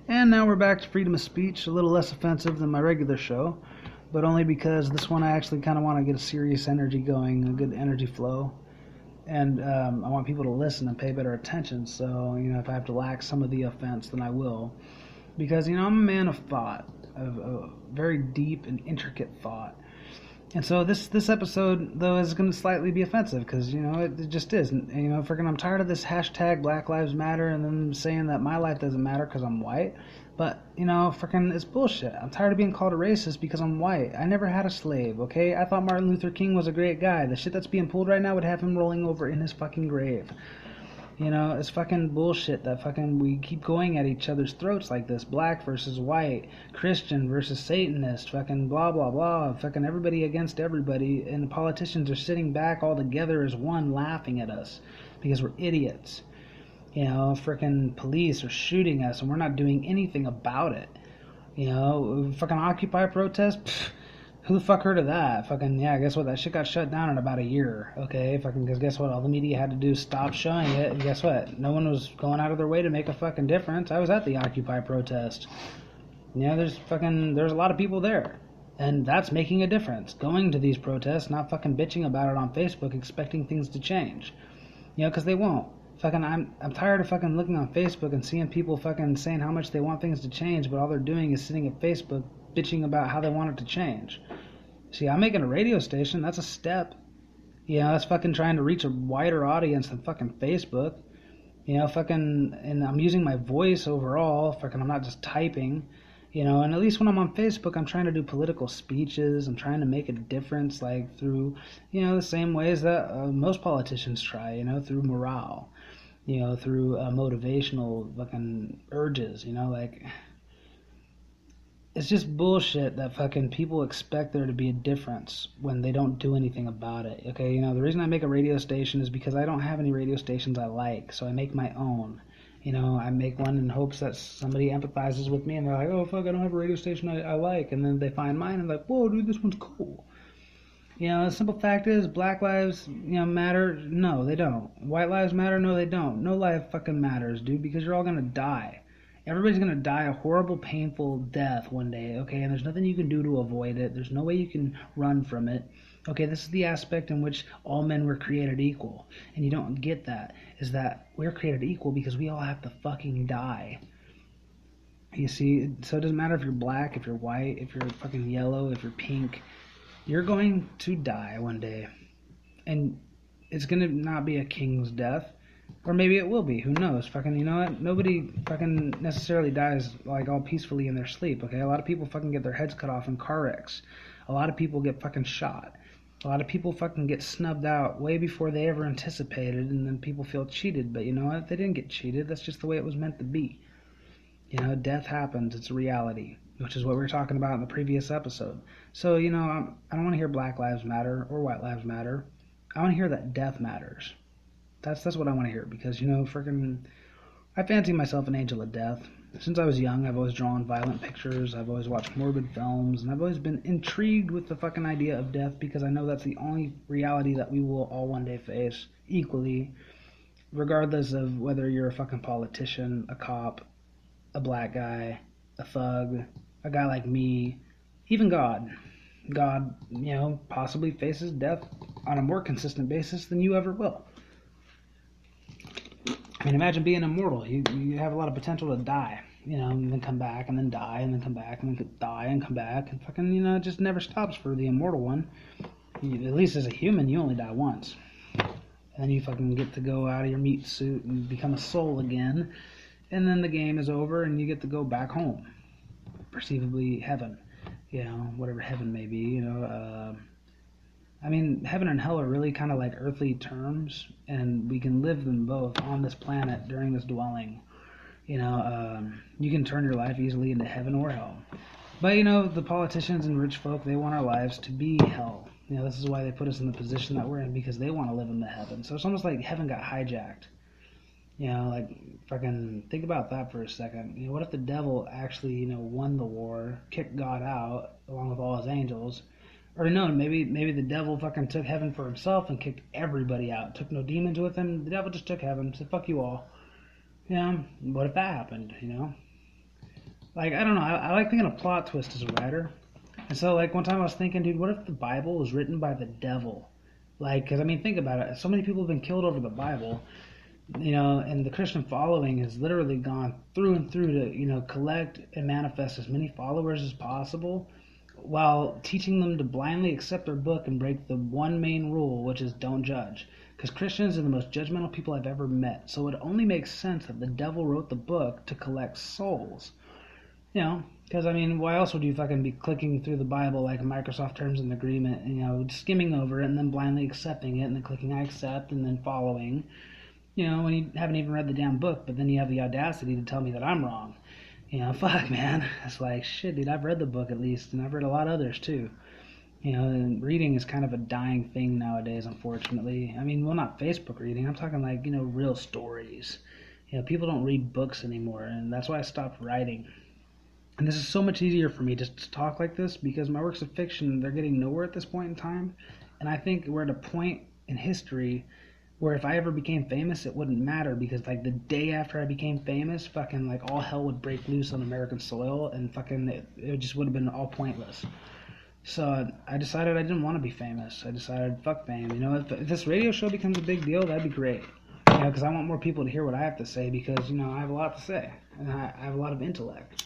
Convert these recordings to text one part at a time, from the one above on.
And now we're back to freedom of speech, a little less offensive than my regular show, but only because this one I actually kind of want to get a serious energy going, a good energy flow. And I want people to listen and pay better attention, so, if I have to lack some of the offense, then I will. Because, I'm a man of thought, of a very deep and intricate thought. And so this episode, though, is going to slightly be offensive because, it just is. And, freaking I'm tired of this hashtag Black Lives Matter and then saying that my life doesn't matter because I'm white. But, freaking it's bullshit. I'm tired of being called a racist because I'm white. I never had a slave, okay? I thought Martin Luther King was a great guy. The shit that's being pulled right now would have him rolling over in his fucking grave. It's fucking bullshit that fucking we keep going at each other's throats like this. Black versus white, Christian versus Satanist, fucking blah, blah, blah. Fucking everybody against everybody. And the politicians are sitting back all together as one laughing at us because we're idiots. Freaking police are shooting us and we're not doing anything about it. Fucking Occupy protest, pfft. Who the fuck heard of that? Fucking, yeah, guess what? That shit got shut down in about a year, okay? Fucking, because guess what? All the media had to do is stop showing it, and guess what? No one was going out of their way to make a fucking difference. I was at the Occupy protest. There's a lot of people there. And that's making a difference. Going to these protests, not fucking bitching about it on Facebook, expecting things to change. Because they won't. Fucking, I'm tired of fucking looking on Facebook and seeing people fucking saying how much they want things to change, but all they're doing is sitting at Facebook bitching about how they want it to change. See, I'm making a radio station. That's a step. That's fucking trying to reach a wider audience than fucking Facebook. And I'm using my voice overall. Fucking, I'm not just typing. And at least when I'm on Facebook, I'm trying to do political speeches. I'm trying to make a difference, like through, the same ways that most politicians try, through morale, through motivational fucking urges, it's just bullshit that fucking people expect there to be a difference when they don't do anything about it. Okay, the reason I make a radio station is because I don't have any radio stations I like, so I make my own. I make one in hopes that somebody empathizes with me and they're like, oh fuck, I don't have a radio station I like, and then they find mine and they're like, whoa dude, this one's cool. The simple fact is, Black lives, matter. No, they don't. White lives matter. No, they don't. No life fucking matters, dude, because you're all gonna die. Everybody's going to die a horrible, painful death one day, okay? And there's nothing you can do to avoid it. There's no way you can run from it. Okay, this is the aspect in which all men were created equal. And you don't get that, is that we're created equal because we all have to fucking die. You see, so it doesn't matter if you're black, if you're white, if you're fucking yellow, if you're pink. You're going to die one day. And it's going to not be a king's death. Or maybe it will be. Who knows? Fucking, you know what? Nobody fucking necessarily dies like all peacefully in their sleep, okay? A lot of people fucking get their heads cut off in car wrecks. A lot of people get fucking shot. A lot of people fucking get snubbed out way before they ever anticipated, and then people feel cheated. But you know what? They didn't get cheated. That's just the way it was meant to be. Death happens. It's a reality, which is what we were talking about in the previous episode. So, I don't want to hear Black Lives Matter or White Lives Matter. I want to hear that death matters. That's what I want to hear because, freaking, I fancy myself an angel of death. Since I was young, I've always drawn violent pictures, I've always watched morbid films, and I've always been intrigued with the fucking idea of death because I know that's the only reality that we will all one day face equally, regardless of whether you're a fucking politician, a cop, a black guy, a thug, a guy like me, even God. God, possibly faces death on a more consistent basis than you ever will. I mean, imagine being immortal. You have a lot of potential to die, and then come back, and then die, and then come back, and then die, and come back, and fucking, it just never stops for the immortal one. At least as a human, you only die once. And then you fucking get to go out of your meat suit and become a soul again, and then the game is over, and you get to go back home. Perceivably heaven, whatever heaven may be, I mean, heaven and hell are really kind of like earthly terms, and we can live them both on this planet during this dwelling. You can turn your life easily into heaven or hell. But, the politicians and rich folk, they want our lives to be hell. This is why they put us in the position that we're in, because they want to live in the heaven. So it's almost like heaven got hijacked. Fucking think about that for a second. What if the devil actually, won the war, kicked God out, along with all his angels? Or no, maybe the devil fucking took heaven for himself and kicked everybody out. Took no demons with him. The devil just took heaven. Said, fuck you all. What if that happened, Like, I don't know, I like thinking of plot twist as a writer. And so, like, one time I was thinking, dude, what if the Bible was written by the devil? Like, because, I mean, think about it. So many people have been killed over the Bible, and the Christian following has literally gone through and through to, collect and manifest as many followers as possible while teaching them to blindly accept their book and break the one main rule, which is don't judge. Because Christians are the most judgmental people I've ever met. So it only makes sense that the devil wrote the book to collect souls. Because, I mean, why else would you fucking be clicking through the Bible like a Microsoft Terms and Agreement, skimming over it and then blindly accepting it and then clicking I accept and then following, when you haven't even read the damn book, but then you have the audacity to tell me that I'm wrong. Fuck, man. It's like, shit, dude, I've read the book at least, and I've read a lot of others too. And reading is kind of a dying thing nowadays, unfortunately. I mean, well, not Facebook reading. I'm talking like, real stories. People don't read books anymore, and that's why I stopped writing. And this is so much easier for me just to talk like this because my works of fiction, they're getting nowhere at this point in time. And I think we're at a point in history where if I ever became famous, it wouldn't matter because, like, the day after I became famous, fucking, like, all hell would break loose on American soil and fucking it just would have been all pointless. So I decided I didn't want to be famous. I decided, fuck fame. If this radio show becomes a big deal, that'd be great. Because I want more people to hear what I have to say because, I have a lot to say. And I have a lot of intellect.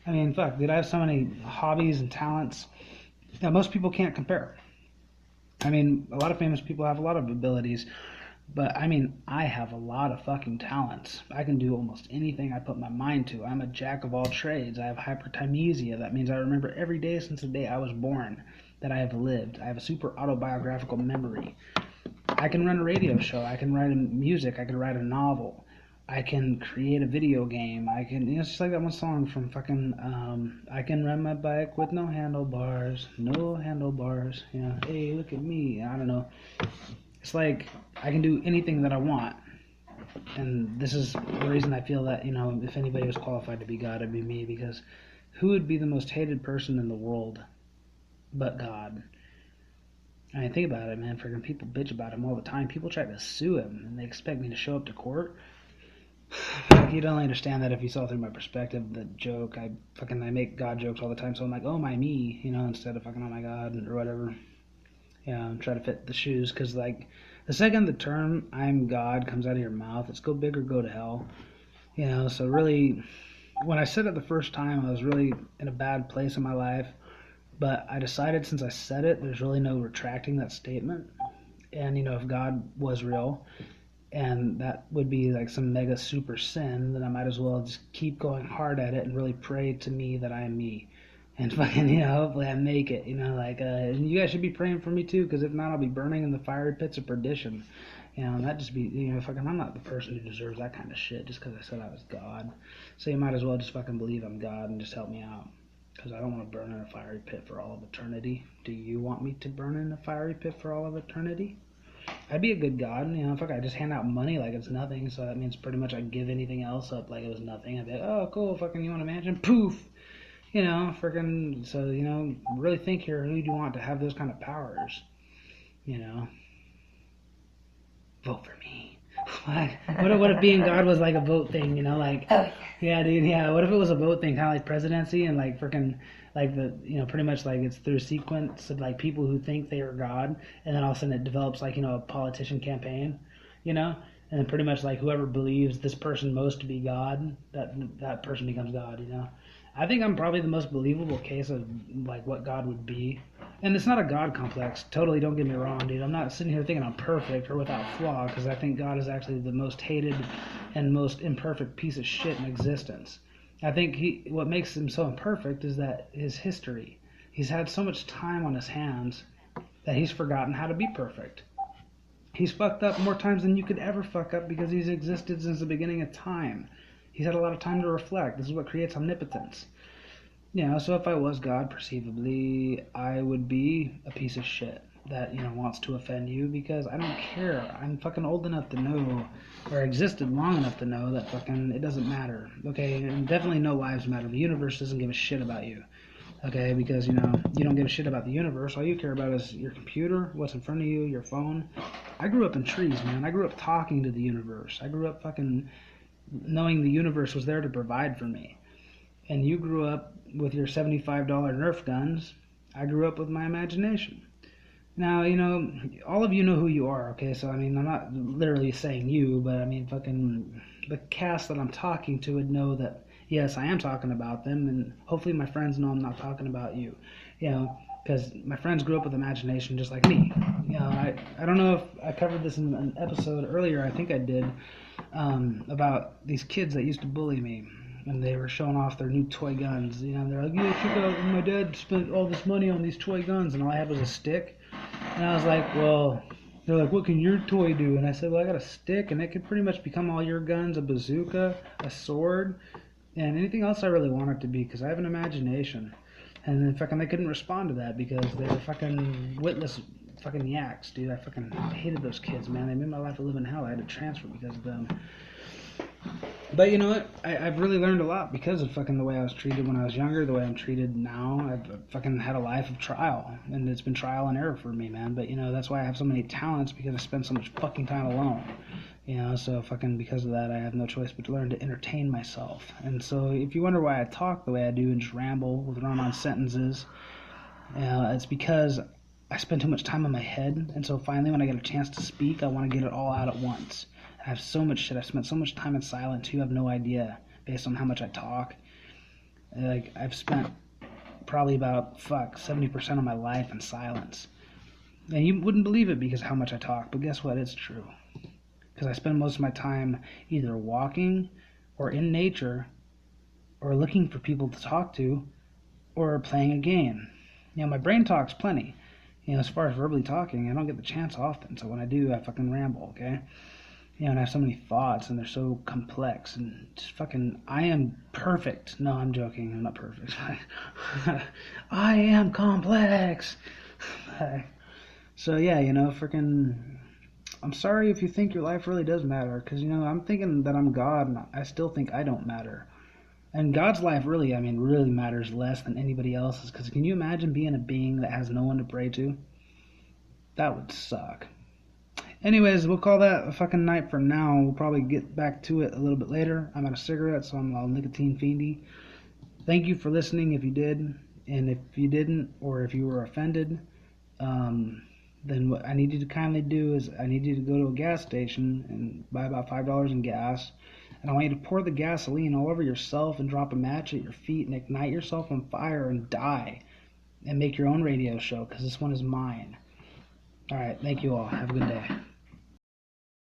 I mean, fuck, dude, I have so many hobbies and talents that most people can't compare. I mean, a lot of famous people have a lot of abilities, but I mean, I have a lot of fucking talents. I can do almost anything I put my mind to. I'm a jack of all trades. I have hypertimesia. That means I remember every day since the day I was born that I have lived. I have a super autobiographical memory. I can run a radio show. I can write music. I can write a novel. I can create a video game. I can, it's just like that one song from fucking, I can ride my bike with no handlebars. Hey, look at me. I don't know. It's like, I can do anything that I want. And this is the reason I feel that, if anybody was qualified to be God, it'd be me. Because who would be the most hated person in the world but God? I mean, think about it, man. Freaking people bitch about him all the time. People try to sue him, and they expect me to show up to court. Like, you don't understand that if you saw through my perspective, the joke. I make God jokes all the time, so I'm like, oh my me, instead of fucking oh my God or whatever. Try to fit the shoes, because like the second the term I'm God comes out of your mouth, it's go big or go to hell. So really, when I said it the first time, I was really in a bad place in my life, but I decided since I said it, there's really no retracting that statement. And if God was real, and that would be like some mega super sin, then I might as well just keep going hard at it and really pray to me that I am me. And fucking, hopefully I make it, and you guys should be praying for me too, because if not, I'll be burning in the fiery pits of perdition. And that just be, fucking, I'm not the person who deserves that kind of shit just because I said I was God. So you might as well just fucking believe I'm God and just help me out. Because I don't want to burn in a fiery pit for all of eternity. Do you want me to burn in a fiery pit for all of eternity? I'd be a good God, fuck, I just hand out money like it's nothing, so that means pretty much I'd give anything else up like it was nothing. I'd be like, oh, cool, fucking, you want a mansion? Poof! Freaking, so, really think here, who do you want to have those kind of powers? Vote for me. What if being God was like a vote thing, yeah, dude, yeah, what if it was a vote thing, kind of like presidency, and like freaking, like the, pretty much like it's through a sequence of like people who think they are God, and then all of a sudden it develops like, a politician campaign, and then pretty much like whoever believes this person most to be God, that person becomes God, I think I'm probably the most believable case of like what God would be. And it's not a God complex. Totally, don't get me wrong, dude. I'm not sitting here thinking I'm perfect or without flaw, because I think God is actually the most hated and most imperfect piece of shit in existence. I think what makes him so imperfect is that his history. He's had so much time on his hands that he's forgotten how to be perfect. He's fucked up more times than you could ever fuck up because he's existed since the beginning of time. He's had a lot of time to reflect. This is what creates omnipotence. So if I was God, perceivably, I would be a piece of shit that, wants to offend you because I don't care. I'm fucking old enough to know, or existed long enough to know that fucking it doesn't matter. Okay, and definitely no lives matter. The universe doesn't give a shit about you. Okay, because, you don't give a shit about the universe. All you care about is your computer, what's in front of you, your phone. I grew up in trees, man. I grew up talking to the universe. I grew up fucking knowing the universe was there to provide for me. And you grew up with your $75 Nerf guns. I grew up with my imagination. Now, all of you know who you are, okay? So, I mean, I'm not literally saying you, but I mean, fucking the cast that I'm talking to would know that, yes, I am talking about them, and hopefully my friends know I'm not talking about you, because my friends grew up with imagination just like me. I don't know if I covered this in an episode earlier, I think I did, about these kids that used to bully me. And they were showing off their new toy guns. They're like, yeah, check out, my dad spent all this money on these toy guns, and all I had was a stick. And I was like, well, they're like, what can your toy do? And I said, well, I got a stick, and it could pretty much become all your guns, a bazooka, a sword, and anything else I really want it to be, because I have an imagination. And then fucking they couldn't respond to that because they were fucking witless fucking yaks, dude. I fucking hated those kids, man. They made my life a living hell. I had to transfer because of them. But you know what? I've really learned a lot because of fucking the way I was treated when I was younger, the way I'm treated now. I've fucking had a life of trial, and it's been trial and error for me, man. But that's why I have so many talents, because I spend so much fucking time alone. So fucking because of that, I have no choice but to learn to entertain myself. And so if you wonder why I talk the way I do and just ramble with run-on sentences, it's because I spend too much time in my head, and so finally when I get a chance to speak, I want to get it all out at once. I have so much shit. I've spent so much time in silence. You have no idea, based on how much I talk. Like, I've spent probably about 70% of my life in silence. And you wouldn't believe it because of how much I talk, but guess what? It's true. Because I spend most of my time either walking or in nature or looking for people to talk to or playing a game. My brain talks plenty. As far as verbally talking, I don't get the chance often. So when I do, I fucking ramble, okay? And I have so many thoughts, and they're so complex, and just fucking, I am perfect. No, I'm joking, I'm not perfect. I am complex. So yeah, freaking, I'm sorry if you think your life really does matter, because, I'm thinking that I'm God, and I still think I don't matter. And God's life really matters less than anybody else's, because can you imagine being a being that has no one to pray to? That would suck. Anyways, we'll call that a fucking night for now. We'll probably get back to it a little bit later. I'm out of cigarettes, so I'm all nicotine fiendy. Thank you for listening if you did. And if you didn't, or if you were offended, then what I need you to kindly do is I need you to go to a gas station and buy about $5 in gas. And I want you to pour the gasoline all over yourself and drop a match at your feet and ignite yourself on fire and die. And make your own radio show, because this one is mine. Alright, thank you all. Have a good day.